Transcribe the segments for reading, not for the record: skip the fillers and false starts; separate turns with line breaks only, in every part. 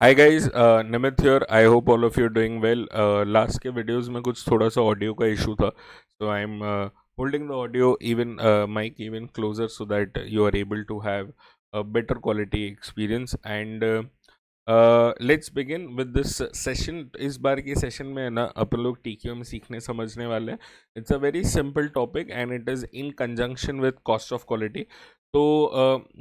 Hi guys, Nimit here. I hope all of you doing well. Last के videos में कुछ थोड़ा सा ऑडियो का इशू था, so I am holding the audio even mike even closer so that you are able to have a better quality experience and let's begin with this session. इस बार की session में है ना अपन लोग TQM सीखने समझने वाले हैं. It's a very simple topic and it is in conjunction with cost of quality. So,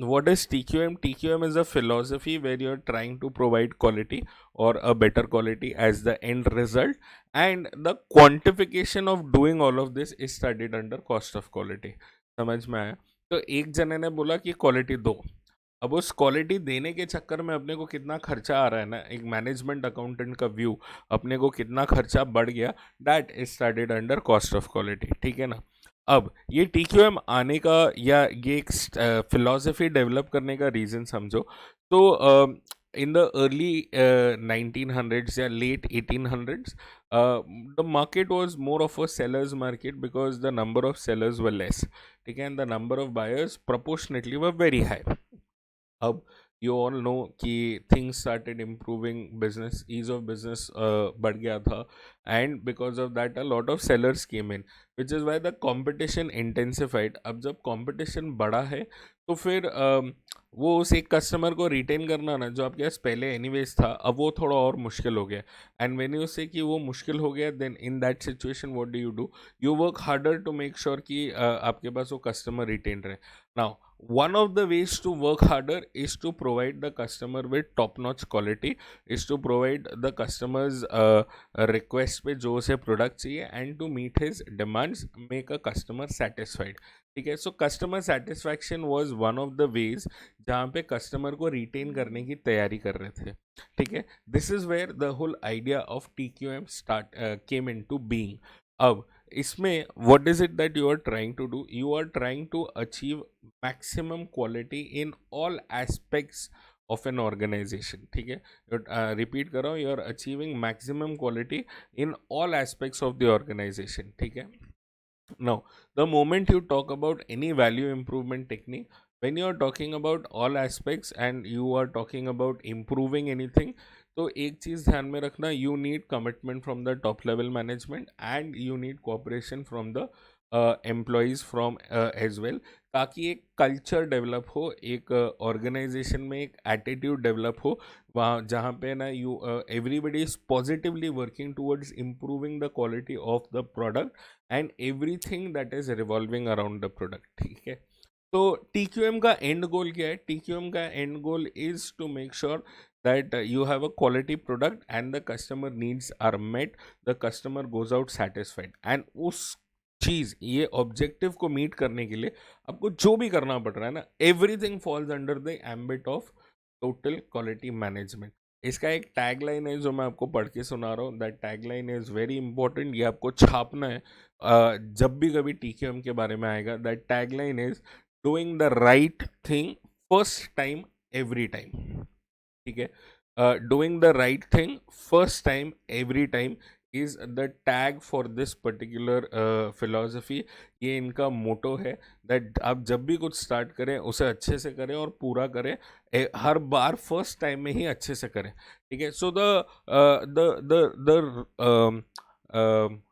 what is TQM? TQM is a philosophy where you're trying to provide quality or a better quality as the end result, and the quantification of doing all of this is studied under cost of quality. समझ में आया? तो एक जने ने बोला कि quality दो. अब उस क्वालिटी देने के चक्कर में अपने को कितना खर्चा आ रहा है ना, एक मैनेजमेंट अकाउंटेंट का व्यू, अपने को कितना खर्चा बढ़ गया, that is studied under cost of quality. ठीक है ना. अब ये TQM आने का या ये एक फिलॉसफी डेवलप करने का रीज़न समझो. तो इन द अर्ली 1900s या late 1800s, the market was more of a sellers market because the number of sellers were less. ठीक है. And the number of buyers proportionately were very high. अब you all know कि things started improving, business ease of business बढ़ गया था, and because of that a lot of sellers came in, which is why the competition intensified. अब जब competition बढ़ा है तो फिर वो उस एक कस्टमर को रिटेन करना ना जो आपके पास पहले एनीवेज था, अब वो थोड़ा और मुश्किल हो गया. एंड व्हेन यू से कि वो मुश्किल हो गया, then in that situation what do? You work harder to make sure कि आपके पास वो कस्टमर रिटेन रहे. Now, one of the ways to work harder is to provide the customer with top notch quality, is to provide the customers request पे जो उसे product चाहिए, and to meet his demands, make a customer satisfied. ठीक है. So customer satisfaction was one of the ways जहाँ पे customer को retain करने की तैयारी कर रहे थे. ठीक है. This is where the whole idea of TQM start came into being. अब इसमें what is it that you are trying to do? You are trying to achieve maximum quality in all aspects of an organization. ठीक है. Repeat कर रहा हूँ, you are achieving maximum quality in all aspects of the organization. ठीक है. Now, the moment you talk about any value improvement technique, when you are talking about all aspects and you are talking about improving anything, तो एक चीज़ ध्यान में रखना, you need commitment from the top level management and you need cooperation from the employees from as well, ताकि एक culture develop हो, एक organisation में एक एटीट्यूड डेवलप हो, वहाँ जहाँ पे ना you everybody is positively working towards improving the quality of the product and everything that is revolving around the product. ठीक है. तो TQM का एंड गोल क्या है? TQM का end goal is to make sure that you have a quality product and the customer needs are met, the customer goes out satisfied. And उस चीज़, ये objective को मीट करने के लिए आपको जो भी करना पड़ रहा है ना, everything falls under the ambit of total quality management. इसका एक टैगलाइन है जो मैं आपको पढ़ के सुना रहा हूँ. That tagline is very important. ये आपको छापना है जब भी कभी TQM के बारे में आएगा. That tagline is doing the right thing first time every time. ठीक है. Doing the right thing first time every time is the tag for this particular philosophy. ये इनका मोटो है दैट आप जब भी कुछ स्टार्ट करें उसे अच्छे से करें और पूरा करें, हर बार फर्स्ट टाइम में ही अच्छे से करें. ठीक है. So the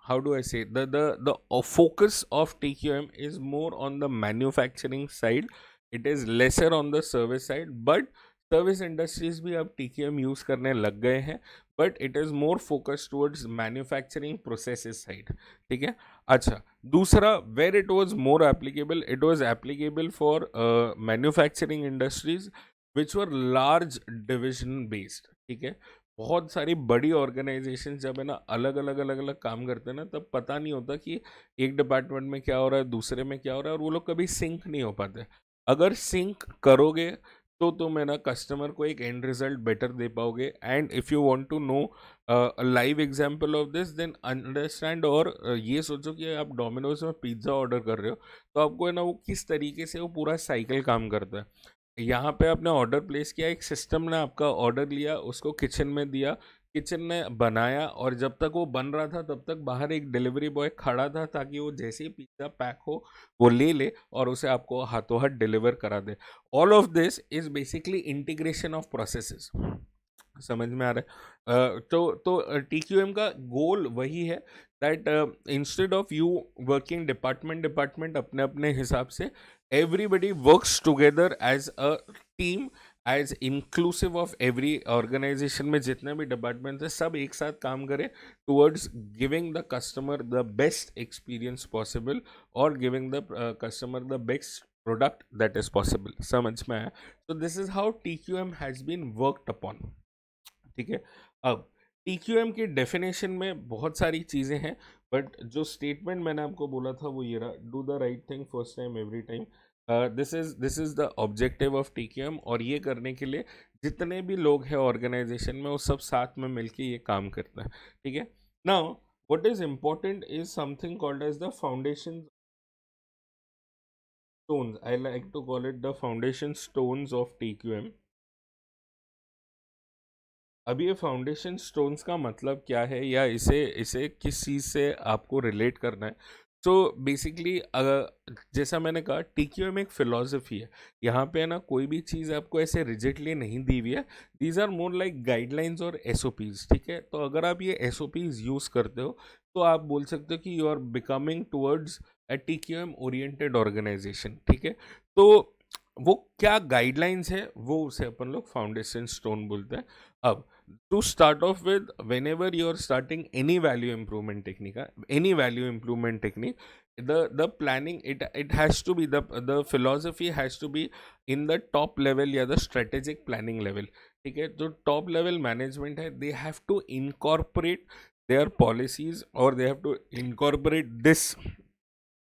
how do I say, the focus of TQM is more on the manufacturing side. It is lesser on the service side, but service industries भी अब TQM यूज़ करने लग गए हैं, but it is more focus towards manufacturing processes side. ठीक है. अच्छा, दूसरा where it was more applicable, it was applicable for manufacturing industries which were large division based. ठीक है. बहुत सारी बड़ी ऑर्गेनाइजेशन जब है ना अलग अलग अलग अलग काम करते हैं ना, तब पता नहीं होता कि एक डिपार्टमेंट में क्या हो रहा है, दूसरे में क्या हो रहा है, और वो लोग कभी सिंक नहीं हो पाते. अगर सिंक करोगे तो तुम है ना कस्टमर को एक एंड रिजल्ट बेटर दे पाओगे. And if you want to know live example of this, then understand. और ये सोचो कि आप डोमिनोज में पिज़्ज़ा ऑर्डर कर रहे हो, तो आपको है ना वो किस तरीके से वो पूरा साइकिल काम करता है. यहाँ पे आपने ऑर्डर प्लेस किया, एक सिस्टम ने आपका ऑर्डर लिया, उसको किचन में दिया, किचन ने बनाया, और जब तक वो बन रहा था तब तक बाहर एक डिलीवरी बॉय खड़ा था ताकि वो जैसे ही पिज़्ज़ा पैक हो वो ले ले और उसे आपको हाथों हाथ डिलीवर करा दे. All of this is basically integration of processes. समझ में आ रहा है? तो TQM का गोल वही है that instead of you working department अपने अपने हिसाब से, everybody works together as a team, as inclusive of every organization में जितने भी डिपार्टमेंट है सब एक साथ काम करें towards giving the customer the best experience possible और giving the customer the best product that is possible. समझ में आया? तो this is how TQM has been worked upon. ठीक है। अब TQM की डेफिनेशन में बहुत सारी चीज़ें हैं, बट जो स्टेटमेंट मैंने आपको बोला था वो ये रहा, do the right thing first time every time. This is the objective of TQM, और ये करने के लिए जितने भी लोग हैं ऑर्गेनाइजेशन में वो सब साथ में मिलके ये काम करते हैं। ठीक है। Now what is important is something called as the foundation stones. I like to call it the foundation stones of TQM. अब ये फाउंडेशन स्टोन्स का मतलब क्या है, या इसे इसे किस चीज़ से आपको रिलेट करना है? सो बेसिकली जैसा मैंने कहा, TQM एक फिलॉसफी है। यहाँ पे है ना, कोई भी चीज़ आपको ऐसे रिजिडली नहीं दी हुई है। These are more like guidelines और SOPs। ठीक है। तो अगर आप ये SOPs यूज़ करते हो तो आप बोल सकते हो कि you are becoming towards a TQM oriented organization. ठीक है। तो वो क्या गाइडलाइंस है, वो उसे अपन लोग फाउंडेशन स्टोन बोलते हैं। अब to start off with, whenever you are starting any value improvement technique, the planning, it has to be, the philosophy has to be in the top level या the strategic planning level। ठीक है। जो top level management है, they have to incorporate their policies, or they have to incorporate this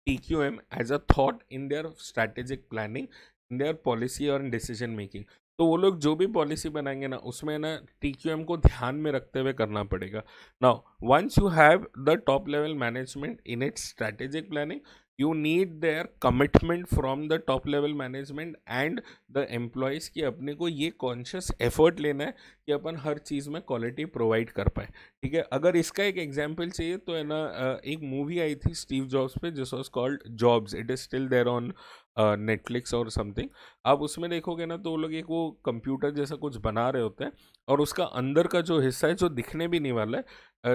TQM as a thought in their strategic planning, in their policy और decision making। तो वो लोग जो भी पॉलिसी बनाएंगे ना, उसमें ना TQM को ध्यान में रखते हुए करना पड़ेगा। Now once you have the top level management in its strategic planning, you need their commitment from the top level management and the employees की अपने को ये कॉन्शियस एफर्ट लेना है कि अपन हर चीज़ में क्वालिटी प्रोवाइड कर पाए। ठीक है। अगर इसका एक एग्जाम्पल चाहिए तो है ना, एक मूवी आई थी स्टीव जॉब्स पे, जिस was called Jobs. It is still there on Netflix और समथिंग। आप उसमें देखोगे ना, तो वो लोग एक वो कंप्यूटर जैसा कुछ बना रहे होते हैं, और उसका अंदर का जो हिस्सा है जो दिखने भी नहीं वाला है,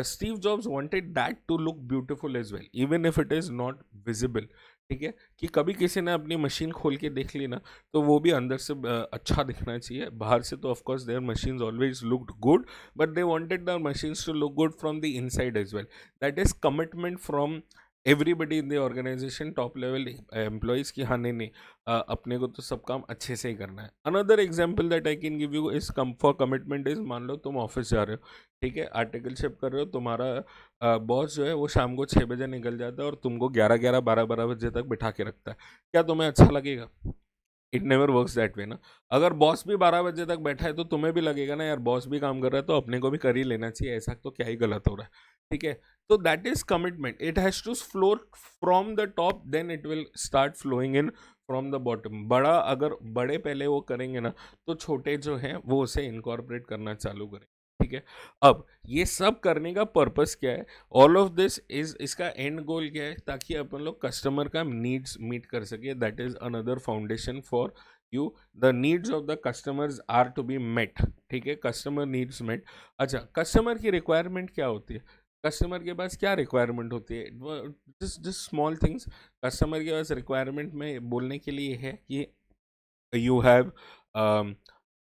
Steve Jobs wanted that to look beautiful as well, even if it is not visible. ठीक है। कि कभी किसी ने अपनी मशीन खोल के देख ली ना, तो वो भी अंदर से अच्छा दिखना चाहिए। बाहर से तो of course there machines always looked good, but they wanted the machines to look good from the inside as well. That is commitment from everybody in the organization, top level employees की, हाँ नहीं नहीं, अपने को तो सब काम अच्छे से ही करना है। Another example that I can give you is come for commitment is, मान लो तुम ऑफिस जा रहे हो। ठीक है। आर्टिकलशिप कर रहे हो, तुम्हारा बॉस जो है वो शाम को 6 बजे निकल जाता है और तुमको 11 12 बजे तक बिठा के रखता है। क्या तुम्हें अच्छा लगेगा? It never works that way ना। अगर बॉस भी 12 बजे तक बैठा है तो तुम्हें भी लगेगा ना, यार बॉस भी काम कर रहा है तो अपने को भी कर ही लेना चाहिए, ऐसा तो क्या ही गलत हो रहा है। ठीक है। तो that is commitment. It has to flow from the top, then it will start flowing in from the bottom. बड़ा अगर बड़े पहले वो करेंगे ना, तो छोटे जो हैं वो उसे इनकॉर्पोरेट करना चालू करें। ठीक है। अब ये सब करने का पर्पस क्या है? ऑल ऑफ दिस इज, इसका एंड गोल क्या है? ताकि अपन लोग कस्टमर का नीड्स मीट कर सके। That is another foundation for you. The needs of the customers are to be met. ठीक है। Customer needs met. अच्छा, कस्टमर की रिक्वायरमेंट क्या होती है? कस्टमर के पास क्या रिक्वायरमेंट होती है? Just small things. कस्टमर के पास रिक्वायरमेंट में बोलने के लिए है कि you have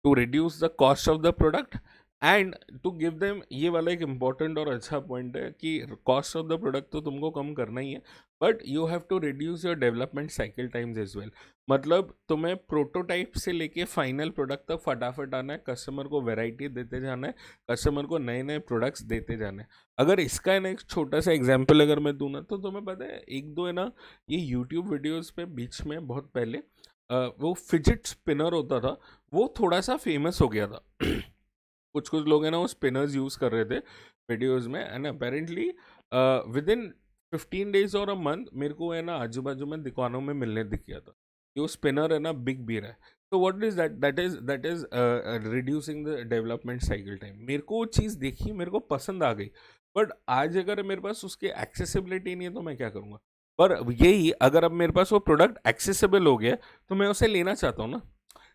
to reduce the cost of the product and to give them, ये वाला एक इम्पॉर्टेंट और अच्छा पॉइंट है कि कॉस्ट ऑफ द प्रोडक्ट तो तुमको कम करना ही है, but you have to reduce your development cycle times as well. मतलब तुम्हें प्रोटोटाइप से लेके फाइनल प्रोडक्ट तक फटाफट आना है, कस्टमर को वेराइटी देते जाना है, कस्टमर को नए नए प्रोडक्ट्स देते जाना है। अगर इसका है ना एक छोटा सा एग्जाम्पल अगर मैं दूँ ना, तो तुम्हें पता है एक दो है ना, ये यूट्यूब वीडियोज़ पे बीच में बहुत पहले वो फिजिट स्पिनर होता था, वो थोड़ा सा फेमस हो गया था। कुछ कुछ लोग हैं ना वो स्पिनर्स यूज़ कर रहे थे वीडियोस में, and apparently with in 15 days और अ मंथ मेरे को है ना आजू बाजू में दुकानों में मिलने दिख गया था कि वो स्पिनर है ना बिग बी रहा है। तो what is that? That is reducing the development cycle time. मेरे को वो चीज़ देखी, मेरे को पसंद आ गई, बट आज अगर मेरे पास उसकी एक्सेसिबिलिटी नहीं है तो मैं क्या करूँगा? पर यही, अगर अब मेरे पास वो प्रोडक्ट एक्सेसिबल हो गया तो मैं उसे लेना चाहता हूँ ना।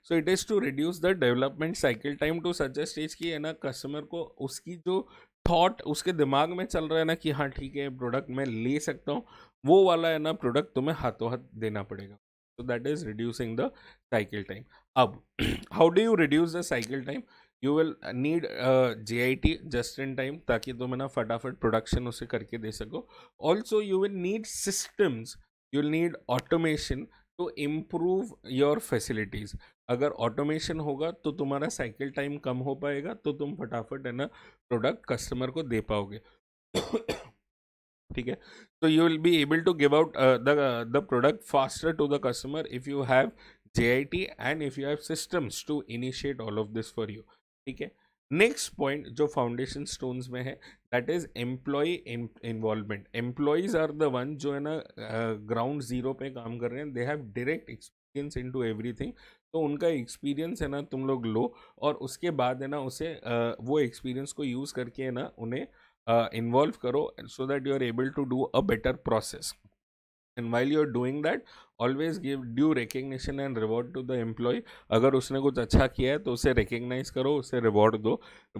So it is to reduce the development cycle time to such a stage कि है ना कस्टमर को उसकी जो थॉट उसके दिमाग में चल रहा है ना कि हाँ ठीक है प्रोडक्ट मैं ले सकता हूँ, वो वाला है ना प्रोडक्ट तुम्हें हाथों हाथ देना पड़ेगा. So that is reducing the cycle time. अब how do you reduce the cycle time? You will need JIT just in time ताकि तुम है ना फटाफट प्रोडक्शन उसे करके दे सको. Also you will need systems. You will need automation to improve your facilities. अगर ऑटोमेशन होगा तो तुम्हारा साइकिल टाइम कम हो पाएगा, तो तुम फटाफट है ना प्रोडक्ट कस्टमर को दे पाओगे. ठीक है. So you will be able to give out the product faster to the customer if you have JIT and if you have systems to initiate all of this for you. ठीक है. Next point जो foundation stones में है that is employee involvement. Employees are the one जो है ना ground zero पे काम कर रहे हैं. They have direct experience into everything. तो उनका एक्सपीरियंस है ना तुम लोग लो और उसके बाद है ना उसे वो एक्सपीरियंस को यूज़ करके है ना उन्हें involve करो so that you are able to do a better process. And while you are doing that, always give due recognition and reward to the employee. अगर उसने कुछ अच्छा किया है तो उसे recognize करो, उसे reward दो.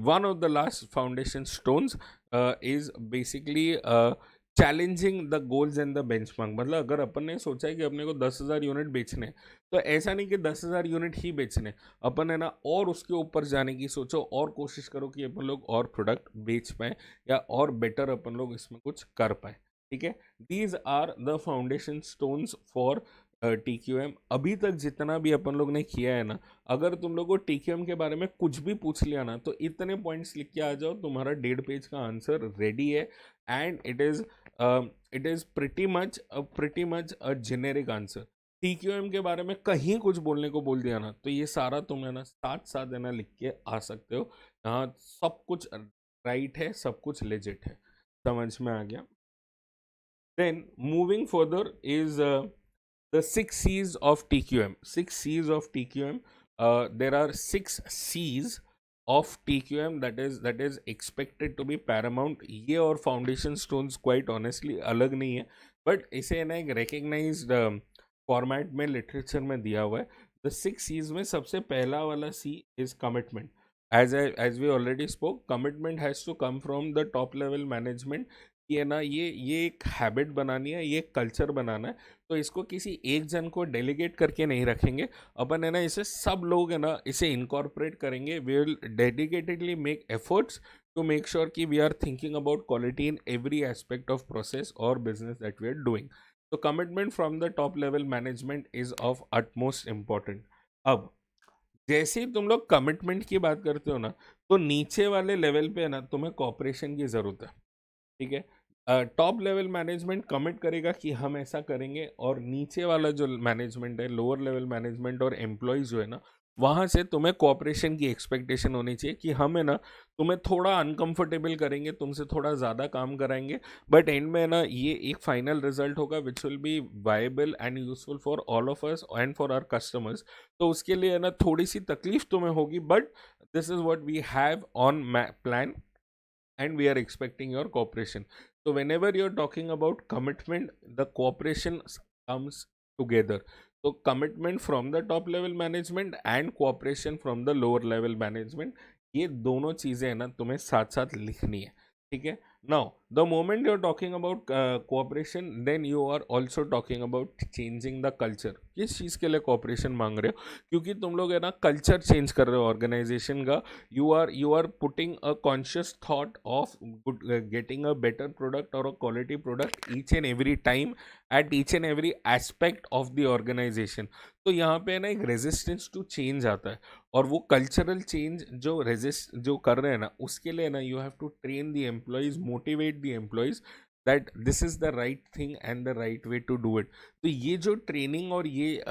One of the last foundation stones is basically challenging the goals and the benchmark. मतलब अगर अपन ने सोचा है कि अपने को 10,000 यूनिट बेचने, तो ऐसा नहीं कि 10,000 यूनिट ही बेचने, अपन है ना और उसके ऊपर जाने की सोचो और कोशिश करो कि अपन लोग और प्रोडक्ट बेच पाए या और बेटर अपन लोग इसमें कुछ कर पाए. ठीक है. These are the foundation stones for TQM. अभी तक जितना भी अपन लोग ने किया है ना, अगर तुम लोग को TQM के बारे में कुछ भी पूछ लिया ना, तो इतने पॉइंट्स लिख के आ जाओ, तुम्हारा 1.5 पेज का आंसर रेडी है. And it is pretty much a generic answer. TQM के बारे में कहीं कुछ बोलने को बोल दिया ना, तो ये सारा तुम है ना साथ साथ है ना लिख के आ सकते हो. यहाँ सब कुछ राइट है, सब कुछ लेजिट है. समझ में आ गया. Then moving further is the 6 C's of TQM. 6 C's of TQM. There are 6 C's of TQM that is expected to be paramount. ये और foundation stones quite honestly अलग नहीं है, but इसे ना एक recognized फॉर्मेट में लिटरेचर में दिया हुआ है. द 6 C's में सबसे पहला वाला C is commitment. As we already spoke, commitment has to come from the top level management. ये ना ये एक हैबिट बनानी है, ये कल्चर बनाना है. तो इसको किसी एक जन को डेलीगेट करके नहीं रखेंगे अपन है ना, इसे सब लोग है ना इसे इनकॉर्पोरेट करेंगे. We will dedicatedly make efforts to make sure कि we are thinking about quality in every aspect of process और business that we are doing. तो commitment from the top level management is of utmost important. अब जैसे ही तुम लोग commitment की बात करते हो ना, तो नीचे वाले लेवल पे है ना तुम्हें कॉपरेशन की ज़रूरत है. ठीक है. टॉप लेवल मैनेजमेंट कमिट करेगा कि हम ऐसा करेंगे, और नीचे वाला जो मैनेजमेंट है, लोअर लेवल मैनेजमेंट और एम्प्लॉयज़ जो है ना, वहाँ से तुम्हें कोऑपरेशन की एक्सपेक्टेशन होनी चाहिए कि हम है ना तुम्हें थोड़ा अनकंफर्टेबल करेंगे, तुमसे थोड़ा ज़्यादा काम कराएंगे, बट एंड में ना ये एक फाइनल रिजल्ट होगा which will be viable and useful for all of us and for our customers. तो उसके लिए है ना थोड़ी सी तकलीफ तुम्हें होगी, but this is what we have on plan and we are expecting your cooperation. So whenever you're talking about commitment, the cooperation comes together. So commitment from the top level management and cooperation from the lower level management, ये दोनों चीज़ें है ना तुम्हें साथ साथ लिखनी है. ठीक है. Now the moment you're talking about cooperation, then you are also talking about changing the culture. किस चीज़ के लिए cooperation मांग रहे हो? क्योंकि तुम लोग है ना कल्चर चेंज कर रहे हो ऑर्गेनाइजेशन का. you are putting a conscious thought of getting a better product or a quality product each and every time at each and every aspect of the organization. तो यहाँ पे ना एक रेजिस्टेंस टू चेंज आता है, और वो कल्चरल चेंज जो कर रहे हैं ना, उसके लिए ना you have to train the employees, motivate the employees that this is the right thing and the right way to do it. तो ये जो ट्रेनिंग और ये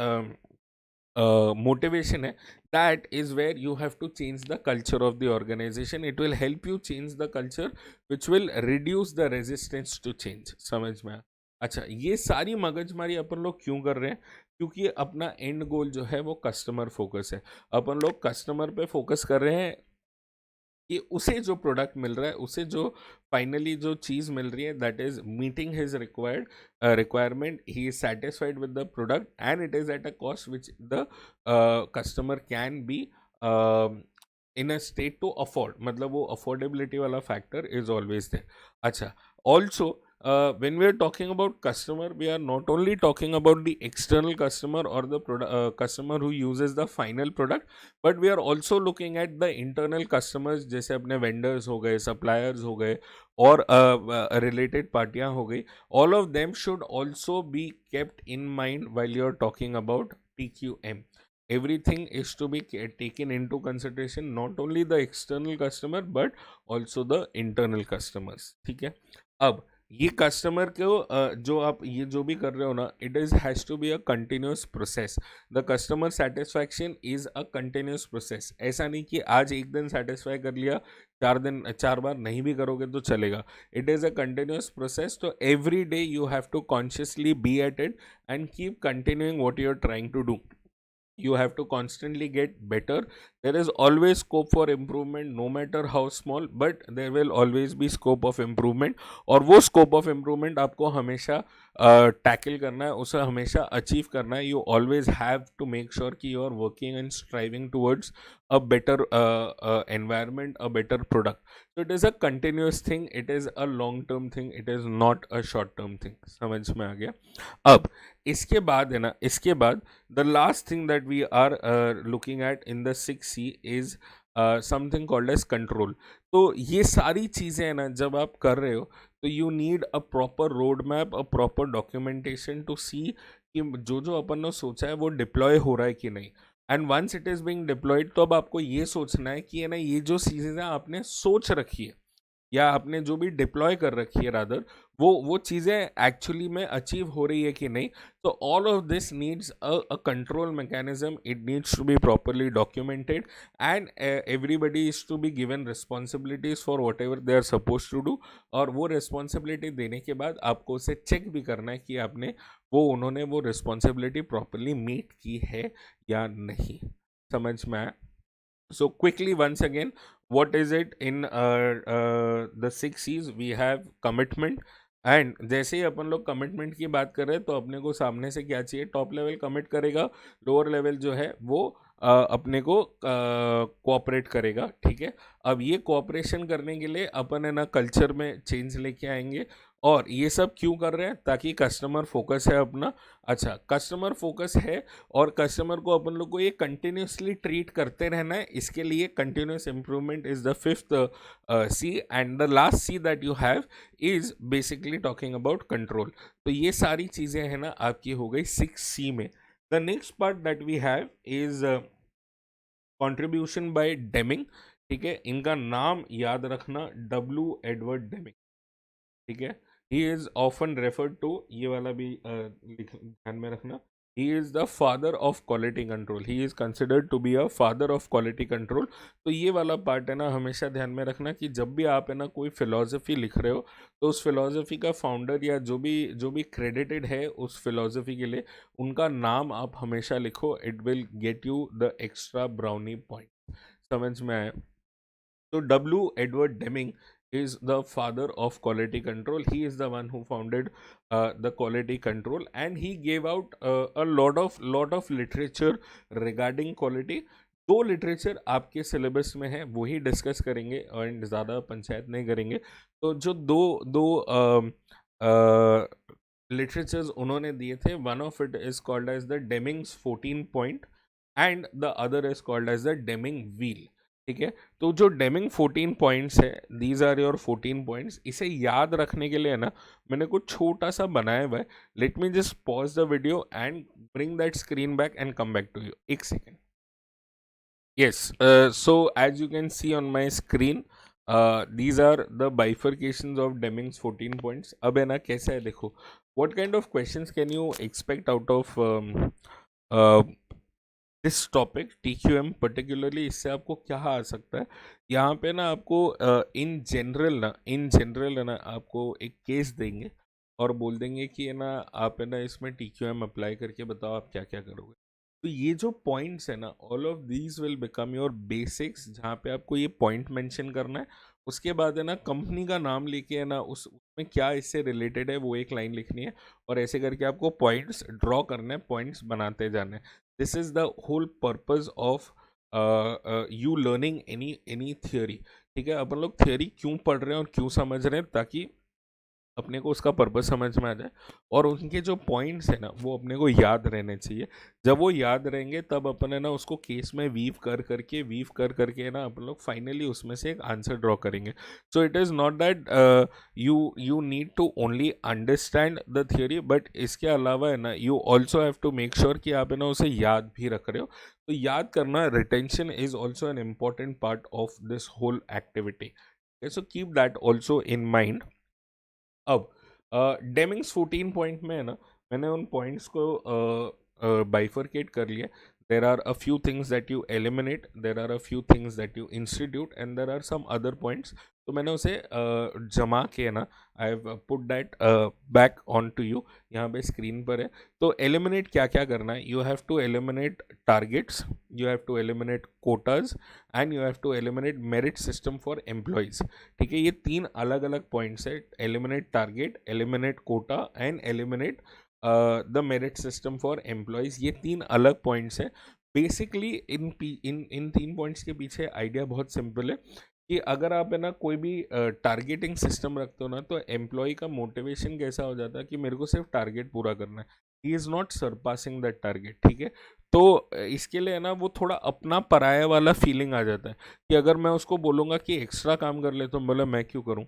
motivation है, that is where you have to change the culture of the organization. It will help you change the culture which will reduce the resistance to change. समझ में. अच्छा, ये सारी मगजमारी अपन लोग क्यों कर रहे हैं? क्योंकि अपना एंड गोल जो है वो कस्टमर फोकस है. अपन लोग कस्टमर पे फोकस कर रहे हैं कि उसे जो प्रोडक्ट मिल रहा है, उसे जो फाइनली जो चीज़ मिल रही है, that is meeting his requirement, he is satisfied with the product and it is at a cost which the customer can be in a state to afford, मतलब वो अफोर्डेबिलिटी वाला फैक्टर इज ऑलवेज देयर. अच्छा, also when we are talking about customer, we are not only talking about the external customer or the customer who uses the final product, but we are also looking at the internal customers, जैसे अपने vendors हो गए, suppliers हो गए, और related पार्टियां हो गई. All of them should also be kept in mind while you are talking about TQM. Everything is to be taken into consideration, not only the external customer but also the internal customers. ठीक है. अब ये customer को जो आप ये जो भी कर रहे हो ना, it is has to be a continuous process. The customer satisfaction is a continuous process. ऐसा नहीं कि आज एक दिन सेटिस्फाई कर लिया, 4 बार नहीं भी करोगे तो चलेगा. It is a continuous process. तो every day you have to consciously be at it and keep continuing what you are trying to do. You have to constantly get better. There is always scope for improvement, no matter how small, but there will always be scope of improvement. और वो scope of improvement आपको हमेशा tackle करना है, उसे हमेशा achieve करना है. You always have to make sure कि you are working and striving towards a better environment, a better product. So it is a continuous thing, it is a long term thing, it is not a short term thing. समझ में आ गया. अब इसके बाद है ना, इसके बाद the last thing that we are looking at in the 6C is something called as control. तो ये सारी चीज़ें हैं ना, जब आप कर रहे हो तो you need a proper road map, a proper documentation to see कि जो जो अपन ने सोचा है वो डिप्लॉय हो रहा है कि नहीं. And once it is being deployed, तो अब आपको ये सोचना है कि है ना, ये जो चीज़ें आपने सोच रखी है या आपने जो भी डिप्लॉय कर रखी है रादर, वो चीज़ें एक्चुअली में अचीव हो रही है कि नहीं. तो all of this needs a control mechanism. It needs to be properly documented and everybody is to be given responsibilities for whatever they are suppose to do. और वो रिस्पॉन्सिबिलिटी देने के बाद आपको उसे चेक भी करना है कि आपने उन्होंने वो रिस्पॉन्सिबिलिटी प्रॉपरली मीट की है या नहीं. समझ में आया. So quickly once again, what is it in the 6Cs? We have commitment. And जैसे ही अपन लोग कमिटमेंट की बात कर रहे हैं तो अपने को सामने से क्या चाहिए. टॉप लेवल कमिट करेगा, लोअर लेवल जो है वो अपने को कोऑपरेट करेगा. ठीक है. अब ये कोऑपरेशन करने के लिए अपन है ना कल्चर में चेंज लेके आएंगे. और ये सब क्यों कर रहे हैं? ताकि कस्टमर फोकस है अपना. अच्छा, कस्टमर फोकस है और कस्टमर को अपन लोग को ये कंटिन्यूसली ट्रीट करते रहना है. इसके लिए continuous improvement is the 5th C. And the last C that you have is basically talking about control. तो ये सारी चीज़ें हैं ना आपकी हो गई 6C में. The next part that we have is contribution by Deming. ठीक है. इनका नाम याद रखना, W. Edward Deming. ठीक है. He is often referred to, ये वाला भी ध्यान में रखना, he is the father of quality control. He is considered to be a father of quality control. तो ये वाला पार्ट है ना हमेशा ध्यान में रखना कि जब भी आप है ना कोई फिलोसफी लिख रहे हो तो उस फिलोसफी का फाउंडर या जो भी क्रेडिटेड है उस फिलोसफी के लिए, उनका नाम आप हमेशा लिखो. It will get you the extra brownie point. समझ में आया. So W. Edward Deming is the father of quality control. He is the one who founded the quality control, and he gave out a lot of literature regarding quality. 2 literature आपके syllabus में है, वही discuss करेंगे और ज़्यादा पंचायत नहीं करेंगे. तो जो दो लिटरेचर्स उन्होंने दिए थे, one of it is called as the Deming's 14 point and the other is called as the Deming wheel. ठीक है. तो जो डेमिंग 14 पॉइंट्स है, दीज आर योर 14 पॉइंट्स. इसे याद रखने के लिए ना मैंने कुछ छोटा सा बनाया हुआ है. Let me just pause the video and bring that screen back and come back to you. एक second. Yes, so as you can see on my screen, these are the bifurcations of Deming's 14 points. अब है ना कैसा है देखो. What kind of questions can you expect out of this topic TQM particularly? इससे आपको क्या आ सकता है? यहाँ पे ना आपको इन जनरल है ना आपको एक केस देंगे और बोल देंगे कि है ना आप है ना इसमें TQM अप्लाई करके बताओ आप क्या क्या करोगे. तो ये जो पॉइंट्स है ना, all of these will become your basics, जहाँ पे आपको ये पॉइंट मेंशन करना है। उसके बाद है ना कंपनी का नाम लेके है ना उसमें क्या इससे रिलेटेड है वो एक लाइन लिखनी है, और ऐसे करके आपको पॉइंट्स ड्रॉ करने हैं, पॉइंट्स बनाते जाने हैं। This is the whole purpose of you learning any theory. ठीक है, अपन लोग थियोरी क्यों पढ़ रहे हैं और क्यों समझ रहे हैं, ताकि अपने को उसका पर्पस समझ में आ जाए, और उनके जो पॉइंट्स है ना वो अपने को याद रहने चाहिए। जब वो याद रहेंगे तब अपन है ना उसको केस में वीव कर करके है ना अपन लोग फाइनली उसमें से एक आंसर ड्रॉ करेंगे। So it is not that you need to only understand the theory, but इसके अलावा है ना you also have to make sure कि आप है ना उसे याद भी रख रहे हो। तो याद करना, retention is also an important part of this whole activity. So keep that also in mind. अब डेमिंग्स 14 पॉइंट में है ना, मैंने उन पॉइंट्स को बाइफरकेट कर लिया। There are a few things that you eliminate, there are a few things that you institute, and there are some other points. तो मैंने उसे जमा के ना, I have put that back on to you, यहाँ पे स्क्रीन पर है। तो एलिमिनेट क्या क्या करना है, you have to eliminate targets, you have to eliminate quotas, and you have to eliminate merit system for employees। ठीक है, ये तीन अलग अलग पॉइंट्स है, eliminate target, eliminate quota and eliminate the merit system for employees. ये तीन अलग पॉइंट्स हैं। बेसिकली इन तीन पॉइंट्स के पीछे आइडिया बहुत सिंपल है कि अगर आप है ना कोई भी टारगेटिंग सिस्टम रखते हो ना, तो एम्प्लॉय का मोटिवेशन कैसा हो जाता है कि मेरे को सिर्फ टारगेट पूरा करना है, he is not surpassing that target. ठीक है, तो इसके लिए है ना वो थोड़ा अपना पराया वाला फीलिंग आ जाता है कि अगर मैं उसको बोलूँगा कि एक्स्ट्रा काम कर ले, तो बोला मैं क्यों करूँ,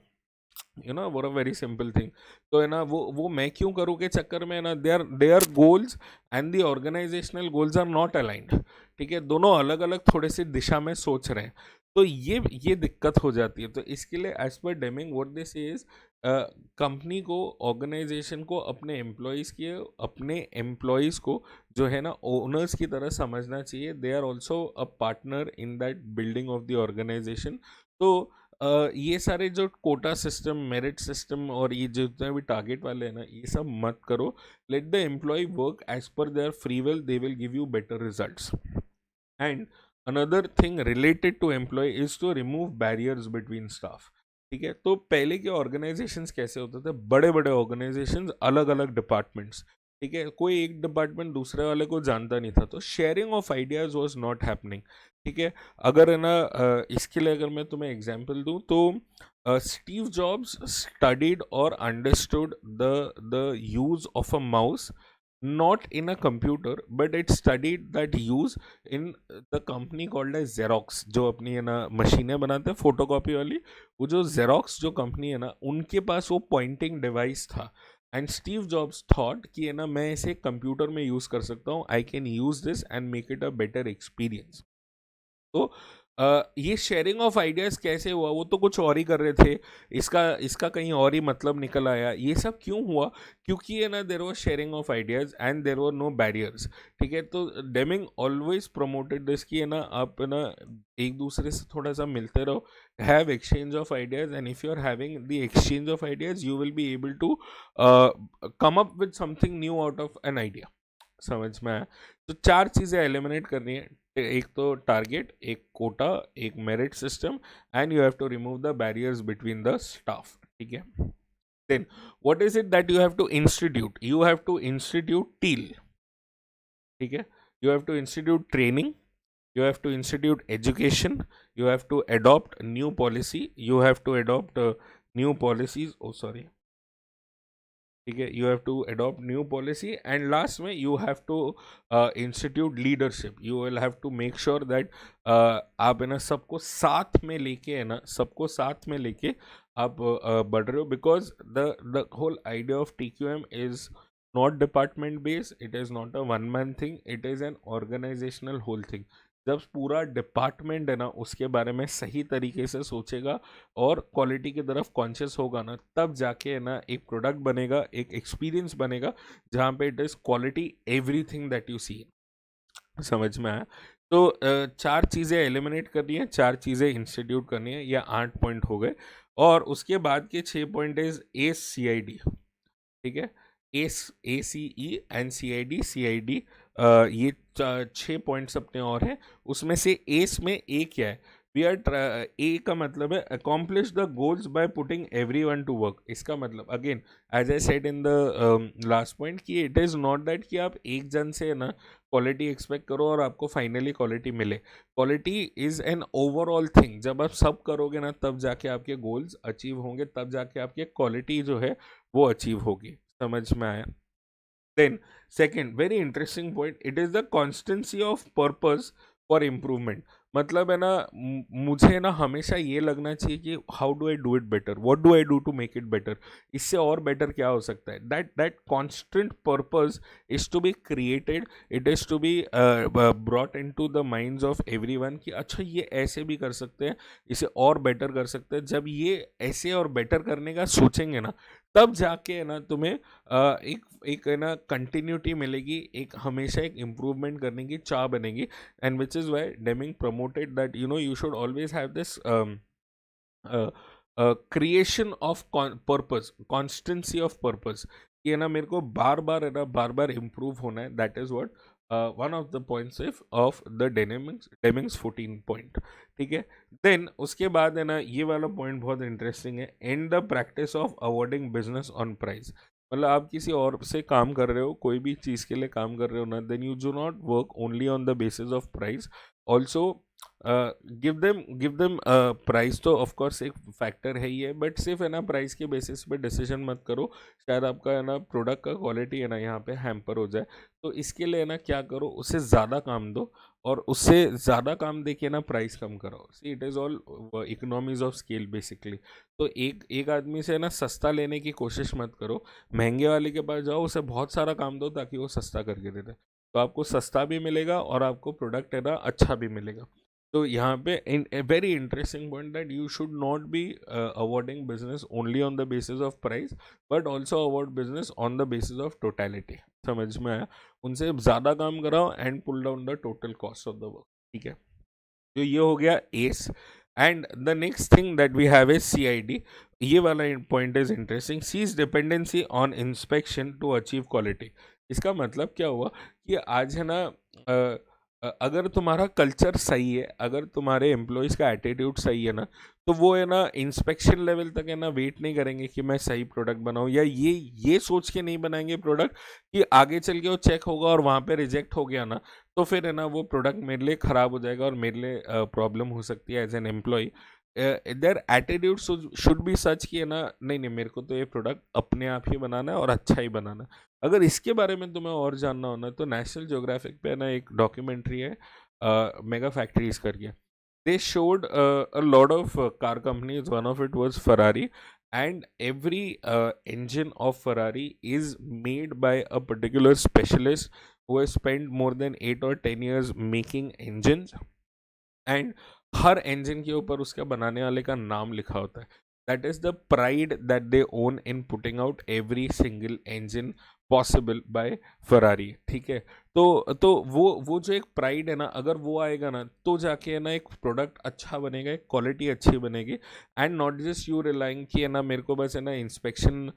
यू नो, वो वेरी सिंपल थिंग। तो है ना वो मैं क्यों करूँ के चक्कर में है ना their goals and the organisational goals are not aligned. ठीक है, दोनों अलग अलग थोड़े से दिशा में सोच रहे हैं, तो ये दिक्कत हो जाती है। तो इसके लिए as per Deming what this is, company को, ऑर्गेनाइजेशन को अपने एम्प्लॉयज़ को जो है ना ओनर्स की तरह समझना चाहिए। They are also a partner in that building of the organisation. तो ये सारे जो कोटा सिस्टम, मेरिट सिस्टम और ये जितने भी टारगेट वाले हैं ना, ये सब मत करो। Let the employee work as per their free will, they will give you better results. And another thing related to employee is to remove barriers between staff. ठीक है, तो पहले के ऑर्गेनाइजेशंस कैसे होते थे, बड़े बड़े ऑर्गेनाइजेशंस, अलग अलग डिपार्टमेंट्स। ठीक है, कोई एक डिपार्टमेंट दूसरे वाले को जानता नहीं था, तो sharing of ideas was not happening. ठीक है, अगर है ना इसके लिए अगर मैं तुम्हें एग्जांपल दूं, तो स्टीव जॉब्स स्टडीड और understood the use of a mouse, not in a computer, but it studied that use in the company called as Xerox, जो अपनी है ना मशीनें बनाते हैं फोटोकॉपी वाली। वो जो Xerox जो कंपनी है ना, उनके पास वो पॉइंटिंग डिवाइस था, एंड स्टीव जॉब्स थॉट कि है ना मैं इसे कंप्यूटर में यूज़ कर सकता हूँ, I can use this and make it a better experience. तो ये शेयरिंग ऑफ आइडियाज़ कैसे हुआ, वो तो कुछ और ही कर रहे थे, इसका इसका कहीं और ही मतलब निकल आया। ये सब क्यों हुआ, क्योंकि है ना there was sharing of ideas and there were no barriers. ठीक है, तो डेमिंग ऑलवेज प्रमोटेड दिस कि है ना आप है ना एक दूसरे से थोड़ा सा मिलते रहो, have exchange of ideas, and if you are having the exchange of ideas you will be able to come up with something new out of an idea. समझ में आया? तो चार चीज़ें एलिमिनेट करनी है, एक तो टारगेट, एक कोटा, एक merit system, and you have to remove the barriers between the staff. ठीक है, then what is it that you have to institute, you have to institute teal. ठीक है, you have to institute training, you have to institute education, you have to adopt new policy, you have to adopt new policies, oh sorry, ठीक है, you have to adopt new policy, and last में you have to institute leadership. You will have to make sure that आप है ना सबको साथ में लेके, है ना सबको साथ में लेके आप बढ़ रहे हो, because the whole idea of TQM is not department based, it is not a one man thing, it is an organisational whole thing. जब पूरा डिपार्टमेंट है ना उसके बारे में सही तरीके से सोचेगा और क्वालिटी की तरफ कॉन्शियस होगा ना, तब जाके है ना एक प्रोडक्ट बनेगा, एक एक्सपीरियंस बनेगा, जहाँ पे it is quality everything that you see. समझ में आया? तो चार चीज़ें एलिमिनेट करनी है, चार चीज़ें इंस्टीट्यूट करनी है, या 8 पॉइंट हो गए। और उसके बाद के 6 पॉइंट इज ACID। ठीक है, ACE and CID ये 6 पॉइंट्स अपने और हैं, उसमें से एस में ए क्या है? वी आर ए का मतलब है accomplish the goals by putting everyone to work. इसका मतलब again as I said in the last point कि इट इज़ नॉट दैट कि आप एक जन से ना क्वालिटी एक्सपेक्ट करो और आपको फाइनली क्वालिटी मिले। Quality is an overall thing. जब आप सब करोगे ना तब जाके आपके गोल्स अचीव होंगे, तब जाके आपकी क्वालिटी जो है वो अचीव होगी। समझ में आया? Then second very interesting point, it is the constancy of purpose for improvement. मतलब है ना, मुझे ना हमेशा ये लगना चाहिए कि how do I do it better, what do I do to make it better. इससे और बेटर क्या हो सकता है? That constant purpose is to be created, it is to be brought in to the minds of every one कि अच्छा ये ऐसे भी कर सकते हैं, इसे और बेटर कर सकते हैं। जब ये ऐसे और बेटर करने का सोचेंगे ना, तब जाके है ना तुम्हें एक एक है ना कंटिन्यूटी मिलेगी, एक हमेशा एक इम्प्रूवमेंट करने की चाह बनेगी। And which is Y Deming promoted that you should always have this creation of purpose, constituency of purpose, कि है ना मेरे को बार बार है ना बार बार इम्प्रूव होना है। That is what one of the points of the Deming's 14 point. ठीक है, देन उसके बाद है ना ये वाला पॉइंट बहुत इंटरेस्टिंग है, and the practice of awarding business on price. मतलब आप किसी और से काम कर रहे हो, कोई भी चीज़ के लिए काम कर रहे हो ना, then you do not work only on the basis of price, also give them price. तो ऑफ कोर्स एक फैक्टर है ही है, बट सिर्फ है ना प्राइस के बेसिस पे डिसीजन मत करो, शायद आपका है ना प्रोडक्ट का क्वालिटी है ना यहाँ पे हैम्पर हो जाए। तो इसके लिए ना क्या करो, उससे ज़्यादा काम दो, और उससे ज़्यादा काम देके ना प्राइस कम करो। See it is all economies of scale basically. तो एक एक आदमी से ना सस्ता लेने की कोशिश मत करो, महंगे वाले के पास जाओ, उसे बहुत सारा काम दो ताकि वो सस्ता करके दे दे। तो आपको सस्ता भी मिलेगा और आपको प्रोडक्ट है ना अच्छा भी मिलेगा। तो यहाँ पे very interesting point that you should not be awarding business only on the basis of price, but also award business on the basis of totality. समझ में आया? उनसे ज़्यादा काम कराओ and pull down the total cost of the work. ठीक है, तो ये हो गया S. And the next thing that we have is CID। ये वाला point is interesting, cease dependency on inspection to achieve quality. इसका मतलब क्या हुआ कि आज है ना अगर तुम्हारा कल्चर सही है, अगर तुम्हारे एम्प्लॉयज़ का एटीट्यूड सही है ना, तो वो है ना इंस्पेक्शन लेवल तक है ना वेट नहीं करेंगे कि मैं सही प्रोडक्ट बनाऊं, या ये सोच के नहीं बनाएंगे प्रोडक्ट कि आगे चल के वो चेक होगा और वहाँ पे रिजेक्ट हो गया ना, तो फिर है ना वो प्रोडक्ट मेरे लिए ख़राब हो जाएगा और मेरे लिए प्रॉब्लम हो सकती है as an employee. Their attitude should be such कि है ना नहीं नहीं, मेरे को तो ये प्रोडक्ट अपने आप ही बनाना है और अच्छा ही बनाना है। अगर इसके बारे में तुम्हें और जानना हो ना, तो नेशनल ज्योग्राफिक पे ना एक डॉक्यूमेंट्री है मेगा फैक्ट्रीज करके। They showed a lot of car companies, one of it was Ferrari, and every engine of Ferrari is made by a particular specialist who has spent more than 8 or 10 years making engines, and her engine के ऊपर उसका बनाने वाले का नाम लिखा होता है। That is the pride that they own in putting out every single engine possible by Ferrari. ठीक है, तो वो जो एक प्राइड है ना, अगर वो आएगा ना तो जाके है ना एक प्रोडक्ट अच्छा बनेगा, एक क्वालिटी अच्छी बनेगी। And not just you relying कि है ना मेरे को बस है ना इंस्पेक्शन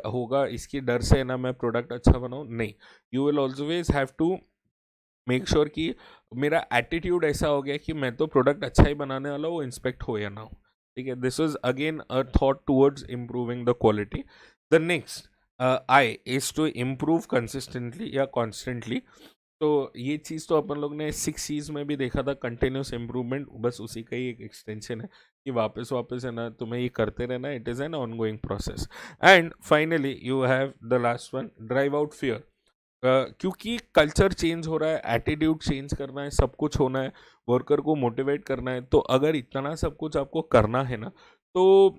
होगा इसकी डर से है ना मैं प्रोडक्ट अच्छा बनाऊँ, नहीं। You will always have to make sure कि मेरा एटीट्यूड ऐसा हो गया कि मैं तो प्रोडक्ट अच्छा ही बनाने वाला हूँ, वो इंस्पेक्ट हो या ना हो। ठीक है, this is again a thought towards improving the quality. The next I is to improve consistently या कॉन्स्टेंटली। तो ये चीज़ तो अपन लोग ने 6 Cs में भी देखा था, कंटिन्यूस इम्प्रूवमेंट, बस उसी का ही एक एक्सटेंशन है कि वापस वापस है ना तुम्हें ये करते रहना, it is an ongoing process. And finally you have the last one, drive out fear. क्योंकि कल्चर चेंज हो रहा है, एटीट्यूड चेंज करना है, सब कुछ होना है, वर्कर को मोटिवेट करना है, तो अगर इतना सब कुछ आपको करना है ना, तो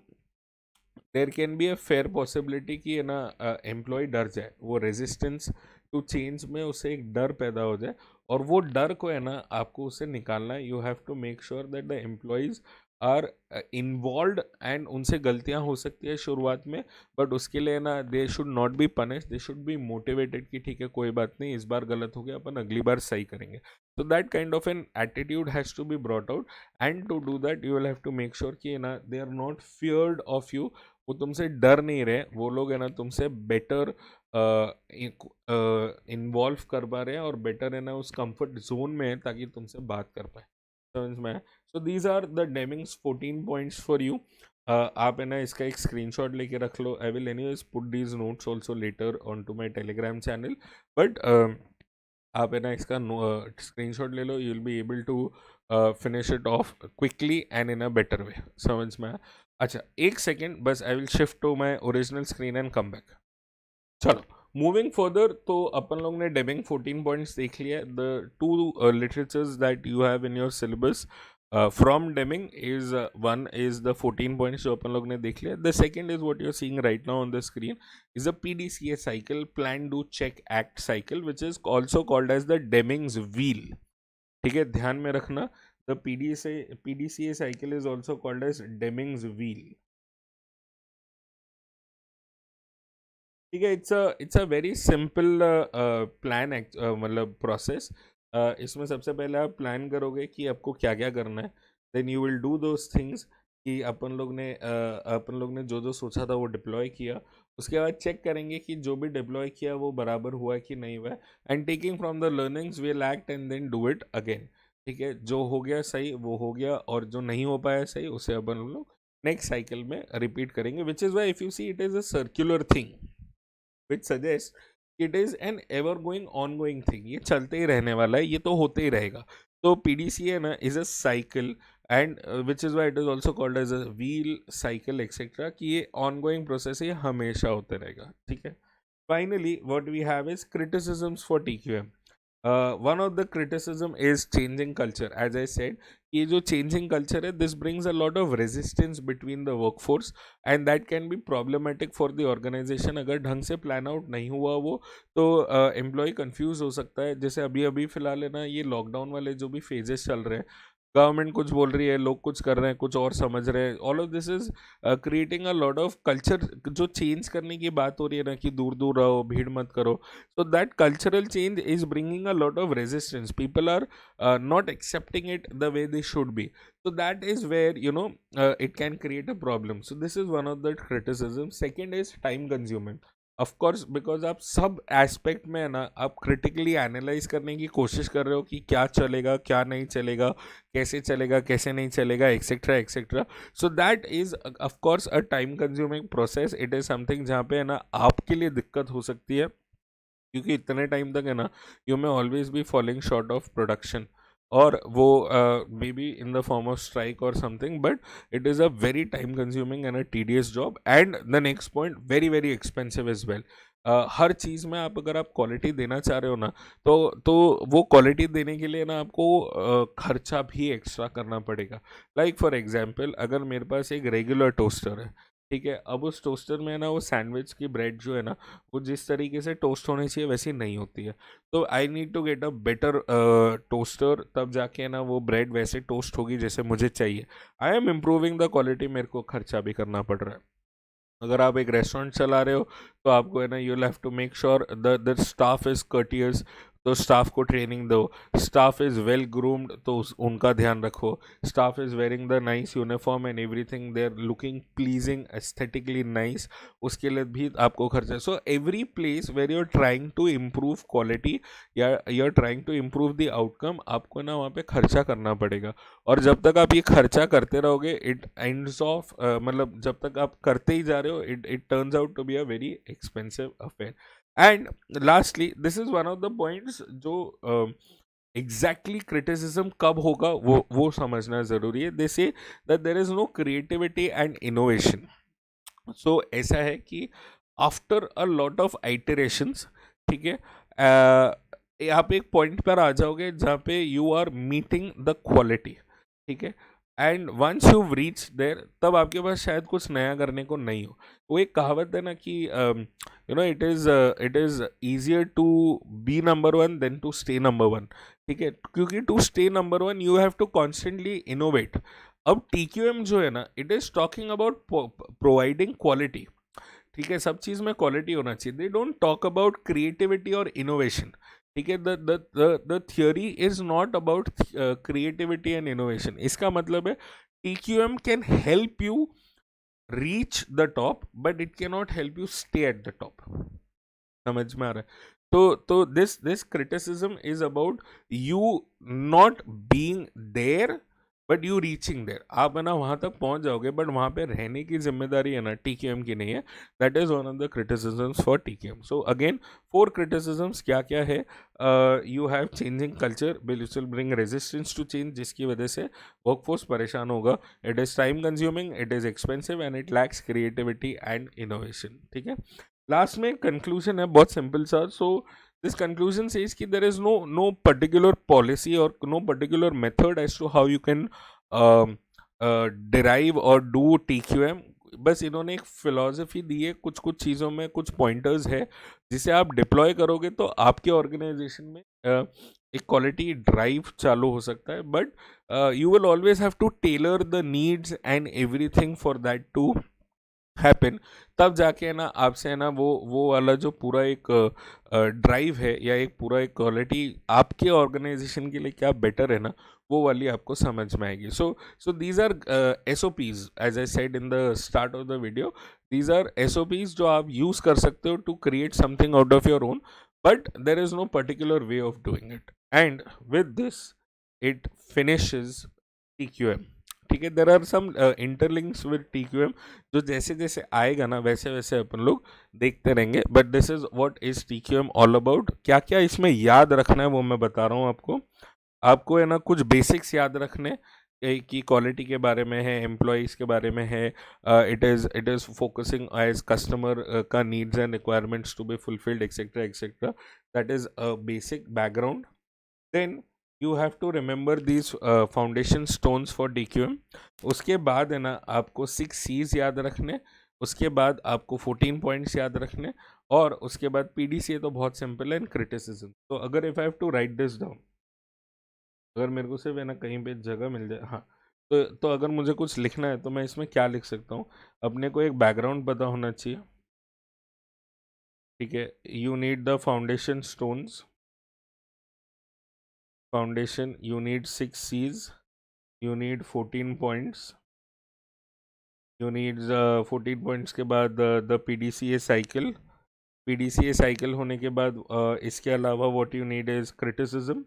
there can be a fair possibility कि है ना एम्प्लॉय डर जाए, वो रेजिस्टेंस टू चेंज में उसे एक डर पैदा हो जाए, और वो डर को है ना आपको उसे निकालना है। You have to make sure that the employees are involve, and उनसे गलतियां हो सकती है शुरुआत में, बट उसके लिए ना they should not be punish, they should be motivated कि ठीक है कोई बात नहीं, इस बार गलत हो गया, अपन अगली बार सही करेंगे। तो that kind of an attitude has to be brought out, and to do that you will have to make sure कि ना they are not feared of you, वो तुमसे डर नहीं रहे, वो लोग है ना तुमसे बेटर इन्वॉल्व कर पा रहे हैं और बेटर है ना उस कंफर्ट जोन में है ताकि तुमसे बात कर पाए, समझ में आया? So these are the Deming's 14 points for you. आप है ना इसका एक स्क्रीनशॉट लेके रख लो। I will anyways put these notes also later on to my Telegram channel, but आप है ना इसका स्क्रीनशॉट ले लो, you will be able to finish it off quickly and in a better way, समझ में आया? अच्छा एक सेकेंड बस, I will shift to my original screen and come back. चलो मूविंग फर्दर, तो अपन लोग ने डेबिंग 14 पॉइंट्स देख लिया। The two literatures that you have in your syllabus from Deming is one is the 14 points जो अपन लोग ने देख लिया। The second is what you are seeing right now on the screen is a PDCA cycle, plan do check act cycle, which is also called as the Deming's wheel। ठीक है, ध्यान में रखना, the PDCA cycle is also called as Deming's wheel। ठीक है, it's a very simple plan, मतलब process. इसमें सबसे पहले आप प्लान करोगे कि आपको क्या क्या करना है, then you will do those things कि अपन लोग ने जो जो सोचा था वो डिप्लॉय किया। उसके बाद चेक करेंगे कि जो भी डिप्लॉय किया वो बराबर हुआ कि नहीं हुआ, and taking from the learnings will act and then do it again. ठीक है, जो हो गया सही वो हो गया, और जो नहीं हो पाया सही उसे अपन लोग नेक्स्ट साइकिल में रिपीट करेंगे, विच is why if you see it is a circular thing which suggests it is an ever going ongoing thing। ये चलते ही रहने वाला है, ये तो होते ही रहेगा। तो PDCA ना is a cycle and which is why it is also called as a wheel cycle etc, कि ये ongoing process है, ये हमेशा होते रहेगा। ठीक है, finally what we have is criticisms for TQM। One of the criticism is changing culture. As I said, ये जो चेंजिंग कल्चर है, this brings a lot of resistance between the workforce and that can be problematic for the organisation. अगर ढंग से plan out नहीं हुआ वो, तो एम्प्लॉय कंफ्यूज हो सकता है। जैसे अभी अभी फिलहाल है ना, ये लॉकडाउन वाले जो भी फेजेस चल रहे हैं, गवर्नमेंट कुछ बोल रही है, लोग कुछ कर रहे हैं, कुछ और समझ रहे हैं। All of this is creating a lot of culture. जो चेंज करने की बात हो रही है ना कि दूर दूर रहो, भीड़ मत करो, so that cultural change is bringing a lot of resistance। People are not accepting it the way they should be, so that is where it can create a problem। So this is one of the criticism। Second is time consuming। Of course, because आप सब aspect में है ना, आप critically analyse करने की कोशिश कर रहे हो कि क्या चलेगा क्या नहीं चलेगा, कैसे चलेगा कैसे नहीं चलेगा, etcetera etcetera. So that is of course a time consuming process. It is something जहाँ पे है ना आपके लिए दिक्कत हो सकती है, क्योंकि इतने टाइम तक है ना you may always be following short of production, और वो may be in the form of strike और something, but it is a very time consuming and a tedious job. And the next point, very very expensive as well. हर चीज़ में आप अगर आप quality देना चाह रहे हो ना, तो वो क्वालिटी देने के लिए ना आपको खर्चा भी एक्स्ट्रा करना पड़ेगा। लाइक फॉर एग्जांपल, अगर मेरे पास एक रेगुलर टोस्टर है, ठीक है, अब उस टोस्टर में ना वो सैंडविच की ब्रेड जो है ना, वो जिस तरीके से टोस्ट होनी चाहिए वैसी नहीं होती है। तो I need to get a better toaster, तब जाके ना वो ब्रेड वैसे टोस्ट होगी जैसे मुझे चाहिए। I am improving the quality, मेरे को खर्चा भी करना पड़ रहा है। अगर आप एक रेस्टोरेंट चला रहे हो, तो आपको है ना, you have to make sure the staff is courteous, तो स्टाफ को ट्रेनिंग दो। स्टाफ इज़ वेल ग्रूम्ड, तो उनका ध्यान रखो। Staff is wearing the nice uniform and everything, they are looking pleasing, aesthetically nice, उसके लिए भी आपको खर्चा। So every place where you are trying to improve quality या you are trying to improve the outcome, आपको ना वहाँ पे खर्चा करना पड़ेगा। और जब तक आप ये खर्चा करते रहोगे, इट एंड्स ऑफ, मतलब जब तक आप करते ही जा रहे हो, it turns out to be a very expensive affair. And lastly, this is one of the points जो एग्जैक्टली क्रिटिसिज्म कब होगा वो समझना जरूरी है। They say that there is no creativity and innovation. So ऐसा है कि after a lot of iterations, ठीक है, आप एक पॉइंट पर आ जाओगे जहाँ पे you are meeting the quality, ठीक है, and once you reach there, तब आपके पास शायद कुछ नया करने को नहीं हो। वो एक कहावत है ना कि it is easier to be number one than to stay number one. ठीक है, क्योंकि to stay number one you have to constantly innovate. अब TQM जो है ना, it is talking about providing quality. ठीक है, सब चीज़ में क्वालिटी होना चाहिए। They don't talk about creativity और इनोवेशन। ठीक है, the theory is not about creativity and innovation. इसका मतलब है TQM can help you reach the top, but it can not help you stay at the top. समझ में आ रहा है? तो this criticism is about you not being there but you reaching there. आप है ना वहां तक पहुंच जाओगे, बट वहां पे रहने की जिम्मेदारी है ना टीकेएम की नहीं है। That is one of the criticisms for TKM. So again 4 criticisms क्या क्या है? You have changing culture, which will bring resistance to change, जिसकी वजह से वर्कफोर्स परेशान होगा। It is time consuming, it is expensive and it lacks creativity and innovation. ठीक है, लास्ट में कंक्लूजन है बहुत सिंपल सा। सो दिस कंक्लूजन सेज कि there is no particular policy और no particular method as to how you can derive और do TQM। बस इन्होंने एक फिलॉसफी दी है, कुछ कुछ चीज़ों में कुछ पॉइंटर्स है जिसे आप डिप्लॉय करोगे तो आपके ऑर्गेनाइजेशन में एक क्वालिटी ड्राइव चालू हो सकता है। But you will always have to tailor the needs and everything for that to happen. तब जाके है ना आपसे है ना वो वाला जो पूरा एक ड्राइव है या एक पूरा एक क्वालिटी आपके ऑर्गेनाइजेशन के लिए क्या बेटर है ना, वो वाली आपको समझ में आएगी। So these are SOPs, as I said in the start of the video. These are SOPs जो आप यूज कर सकते हो to create something out of your own, but there is no particular way of doing it. And with this it finishes TQM। ठीक है, there are some interlinks with TQM जो जैसे जैसे आएगा ना वैसे वैसे अपन लोग देखते रहेंगे। But this is what is TQM all about. क्या क्या इसमें याद रखना है वो मैं बता रहा हूँ आपको। आपको है ना कुछ बेसिक्स याद रखने की क्वालिटी के बारे में है, एम्प्लॉयज़ के बारे में है। It is focusing as customer का needs and requirements to be fulfilled etcetera etcetera. That is a basic background. Then you have to remember these foundation stones for DQM। उसके बाद है ना आपको 6 C's याद रखने। उसके बाद आपको 14 पॉइंट्स याद रखने। और उसके बाद PDCA तो बहुत सिंपल है, एंड क्रिटिसिज्म। तो अगर if I have to write this down, अगर मेरे को सिर्फ है ना कहीं पे जगह मिल जाए, हाँ, तो अगर मुझे कुछ लिखना है तो मैं इसमें क्या लिख सकता हूँ? अपने को एक बैकग्राउंड पता होना चाहिए। ठीक है, you need the foundation stones, foundation, you need 6 C's, you need 14 points, you need 14 points के बाद the PDCA cycle, PDCA cycle होने के बाद इसके अलावा what you need is criticism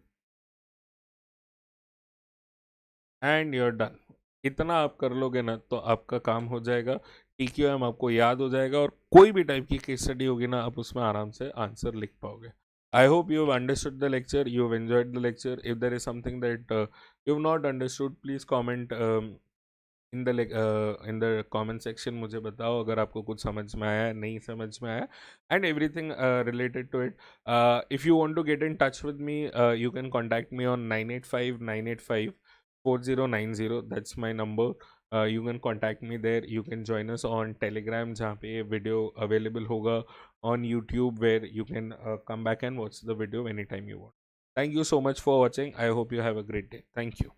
and you're done। इतना आप कर लोगे ना तो आपका काम हो जाएगा। TQM आपको याद हो जाएगा और कोई भी टाइप की केस स्टडी होगी ना आप उसमें आराम से आंसर लिख पाओगे। I hope you have understood the lecture, you have enjoyed the lecture. If there is something that you have not understood, please comment in the comment section. मुझे बताओ अगर आपको कुछ समझ में आया, नहीं समझ में आया, and everything related to it. If you want to get in touch with me, you can contact me on 9859854090। That's my number. You can contact me there. You can join us on Telegram जहाँ पे video available होगा, on YouTube where you can come back and watch the video any time you want. Thank you so much for watching. I hope you have a great day. Thank you.